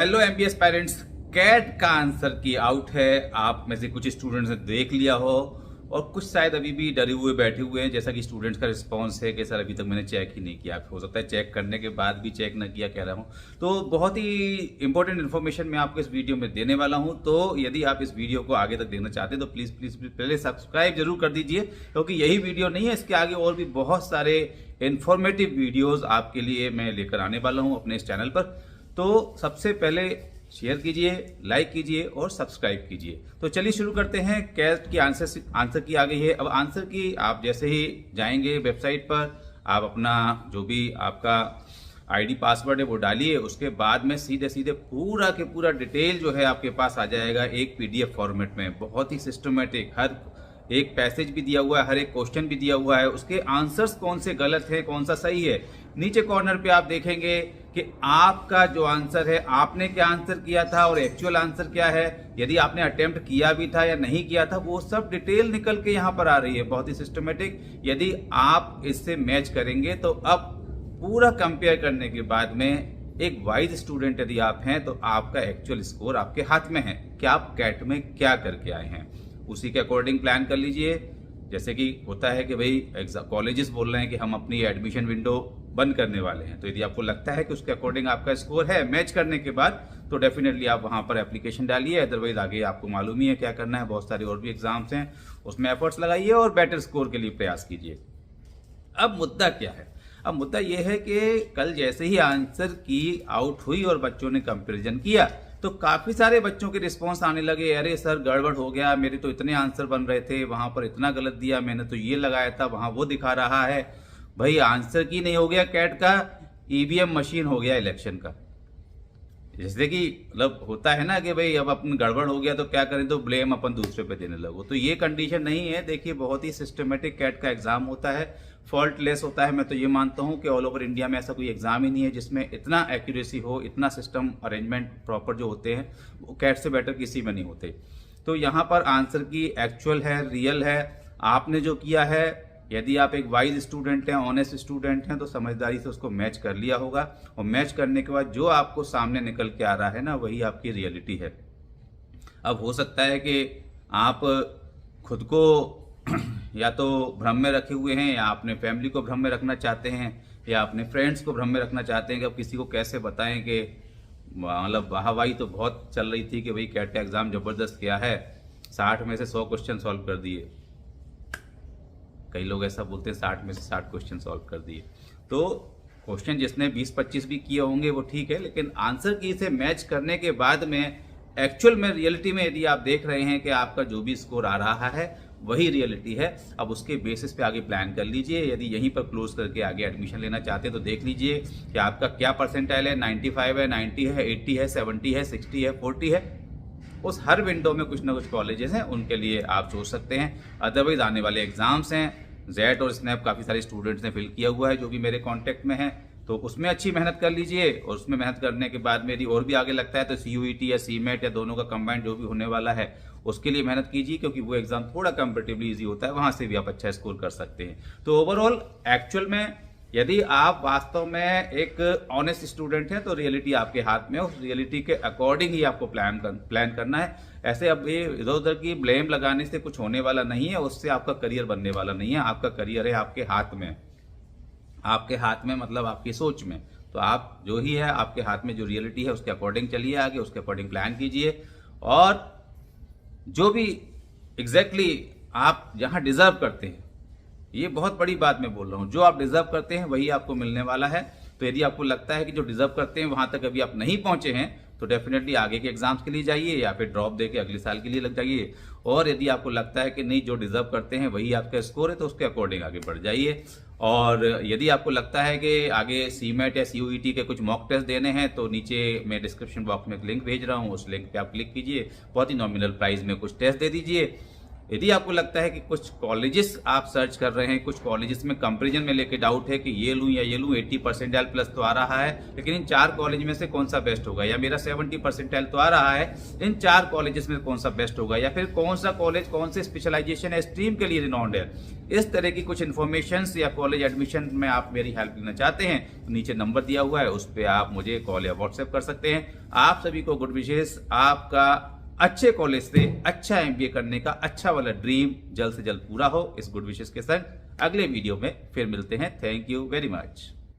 Hello MBS parents, cat का answer की out है। आप में से कुछ स्टूडेंट्स ने देख लिया हो और कुछ शायद अभी भी डरे हुए बैठे हुए हैं, जैसा कि स्टूडेंट्स का रिस्पांस है कि सर अभी तक मैंने चेक ही नहीं किया। हो सकता है चेक करने के बाद भी चेक ना किया कह रहा हूँ। तो बहुत ही इंपॉर्टेंट इन्फॉर्मेशन मैं आपको इस वीडियो में देने वाला हूँ। तो यदि आप इस वीडियो को आगे तक देखना चाहते हैं तो प्लीज प्लीज प्लीज पहले सब्सक्राइब जरूर कर दीजिए, क्योंकि यही वीडियो नहीं है, इसके आगे और भी बहुत सारे इंफॉर्मेटिव वीडियोज आपके लिए मैं लेकर आने वाला हूँ अपने इस चैनल पर। तो सबसे पहले शेयर कीजिए, लाइक कीजिए और सब्सक्राइब कीजिए। तो चलिए शुरू करते हैं। कैट की आंसर की आ गई है। अब आंसर की आप जैसे ही जाएंगे वेबसाइट पर, आप अपना जो भी आपका आईडी पासवर्ड है वो डालिए। उसके बाद में सीधे सीधे पूरा के पूरा डिटेल जो है आपके पास आ जाएगा एक पीडीएफ फॉर्मेट में, बहुत ही सिस्टमेटिक। हर एक पैसेज भी दिया हुआ है, हर एक क्वेश्चन भी दिया हुआ है, उसके आंसर्स कौन से गलत है कौन सा सही है। नीचे कॉर्नर पे आप देखेंगे कि आपका जो आंसर है, आपने क्या आंसर किया था और एक्चुअल आंसर क्या है, यदि आपने अटेम्प्ट किया भी था या नहीं किया था, वो सब डिटेल निकल के यहाँ पर आ रही है, बहुत ही सिस्टमेटिक। यदि आप इससे मैच करेंगे तो अब पूरा कंपेयर करने के बाद में एक वाइज स्टूडेंट यदि आप हैं तो आपका एक्चुअल स्कोर आपके हाथ में है कि आप कैट में क्या करके आए हैं। उसी के अकॉर्डिंग प्लान कर लीजिए। जैसे कि होता है कि भाई कॉलेजेस बोल रहे हैं कि हम अपनी एडमिशन विंडो बंद करने वाले हैं, तो यदि आपको लगता है कि उसके अकॉर्डिंग आपका स्कोर है मैच करने के बाद, तो डेफिनेटली आप वहां पर एप्लीकेशन डालिए। अदरवाइज आगे आपको मालूम ही है क्या करना है, बहुत सारे और भी एग्जाम्स हैं, उसमें एफर्ट्स लगाइए और बेटर स्कोर के लिए प्रयास कीजिए। अब मुद्दा क्या है? अब मुद्दा यह है कि कल जैसे ही आंसर की आउट हुई और बच्चों ने कंपेरिजन किया तो काफी सारे बच्चों के रिस्पांस आने लगे, अरे सर गड़बड़ हो गया, मेरे तो इतने आंसर बन रहे थे, वहां पर इतना गलत दिया, मैंने तो ये लगाया था, वहां वो दिखा रहा है। भाई आंसर की नहीं हो गया कैट का, ईवीएम मशीन हो गया इलेक्शन का। जैसे कि मतलब होता है ना कि भाई अब अपन गड़बड़ हो गया तो क्या करें, तो ब्लेम अपन दूसरे पे देने लगो। तो ये कंडीशन नहीं है। देखिए बहुत ही सिस्टमेटिक कैट का एग्जाम होता है, फॉल्टलेस होता है। मैं तो ये मानता हूं कि ऑल ओवर इंडिया में ऐसा कोई एग्जाम ही नहीं है जिसमें इतना एक्यूरेसी हो, इतना सिस्टम अरेंजमेंट प्रॉपर जो होते हैं वो कैट से बेटर किसी में नहीं होते। तो यहाँ पर आंसर की एक्चुअल है, रियल है, आपने जो किया है। यदि आप एक वाइज स्टूडेंट हैं, ऑनेस्ट स्टूडेंट हैं, तो समझदारी से उसको मैच कर लिया होगा, और मैच करने के बाद जो आपको सामने निकल के आ रहा है ना, वही आपकी रियलिटी है। अब हो सकता है कि आप खुद को या तो भ्रम में रखे हुए हैं, या अपने फैमिली को भ्रम में रखना चाहते हैं, या अपने फ्रेंड्स को भ्रम में रखना चाहते हैं कि अब किसी को कैसे बताएं कि मतलब वाहवाही तो बहुत चल रही थी कि भाई कैट का एग्जाम जबरदस्त किया है, 60 में से 100 क्वेश्चन सॉल्व कर दिए। कई लोग ऐसा बोलते हैं 60 में से 60 क्वेश्चन सॉल्व कर दिए। तो क्वेश्चन जिसने 20-25 भी किए होंगे वो ठीक है, लेकिन आंसर की से मैच करने के बाद में एक्चुअल में रियलिटी में यदि आप देख रहे हैं कि आपका जो भी स्कोर आ रहा है वही रियलिटी है, अब उसके बेसिस पे आगे प्लान कर लीजिए। यदि यहीं पर क्लोज करके आगे एडमिशन लेना चाहते हैं तो देख लीजिए कि आपका क्या परसेंटाइल है, 95 है, 90 है, 80 है, 70 है, 60 है, 40 है। उस हर विंडो में कुछ ना कुछ कॉलेजेस हैं, उनके लिए आप सोच सकते हैं। अदरवाइज आने वाले एग्जाम्स हैं, जेट और स्नैप काफ़ी सारे स्टूडेंट्स ने फिल किया हुआ है जो भी मेरे कांटेक्ट में है, तो उसमें अच्छी मेहनत कर लीजिए। और उसमें मेहनत करने के बाद में यदि और भी आगे लगता है तो सीयूईटी या सीमेट या दोनों का कंबाइंड जो भी होने वाला है उसके लिए मेहनत कीजिए, क्योंकि वो एग्जाम थोड़ा कंपेरेटिवली ईजी होता है, वहां से भी आप अच्छा स्कोर कर सकते हैं। तो ओवरऑल एक्चुअल में यदि आप वास्तव में एक ऑनेस्ट स्टूडेंट हैं तो रियलिटी आपके हाथ में है, उस रियलिटी के अकॉर्डिंग ही आपको प्लान करना है। ऐसे अब ये इधर उधर की ब्लेम लगाने से कुछ होने वाला नहीं है, उससे आपका करियर बनने वाला नहीं है। आपका करियर है आपके हाथ में, आपके हाथ में मतलब आपकी सोच में। तो आप जो ही है आपके हाथ में, जो रियलिटी है उसके अकॉर्डिंग चलिए आगे, उसके अकॉर्डिंग प्लान कीजिए, और जो भी एग्जैक्टली आप जहां डिजर्व करते हैं, ये बहुत बड़ी बात मैं बोल रहा हूं, जो आप डिजर्व करते हैं वही आपको मिलने वाला है। तो यदि आपको लगता है कि जो डिजर्व करते हैं वहां तक अभी आप नहीं पहुंचे हैं तो डेफिनेटली आगे के एग्जाम्स के लिए जाइए, या फिर ड्रॉप देके अगले साल के लिए लग जाइए। और यदि आपको लगता है कि नहीं, जो डिजर्व करते हैं वही आपका स्कोर है, तो उसके अकॉर्डिंग आगे बढ़ जाइए। और यदि आपको लगता है कि आगे सीमेट या सीयूईटी के कुछ मॉक टेस्ट देने हैं तो नीचे मैं डिस्क्रिप्शन बॉक्स में एक लिंक भेज रहा हूँ, उस लिंक पे आप क्लिक कीजिए, बहुत ही नॉमिनल प्राइस में कुछ टेस्ट दे दीजिए। यदि आपको लगता है कि कुछ कॉलेजेस आप सर्च कर रहे हैं, कुछ कॉलेजेस में कंपैरिजन में लेके डाउट है कि ये लूं या ये लूं, 80 परसेंटाइल प्लस तो आ रहा है, लेकिन इन 4 कॉलेज में से कौन सा बेस्ट होगा, या मेरा 70 परसेंटाइल तो आ रहा है, इन 4 कॉलेजेस में कौन सा बेस्ट होगा, या फिर कौन सा कॉलेज कौन से स्पेशलाइजेशन है, स्ट्रीम के लिए रिनाउंड है, इस तरह की कुछ इन्फॉर्मेशन या कॉलेज एडमिशन में आप मेरी हेल्प लेना चाहते हैं तो नीचे नंबर दिया हुआ है, उस पर आप मुझे कॉल या व्हाट्सएप कर सकते हैं। आप सभी को गुड विशेष, आपका अच्छे कॉलेज से अच्छा एमबीए करने का अच्छा वाला ड्रीम जल्द से जल्द पूरा हो। इस गुड विशेष के संग अगले वीडियो में फिर मिलते हैं। Thank you very much.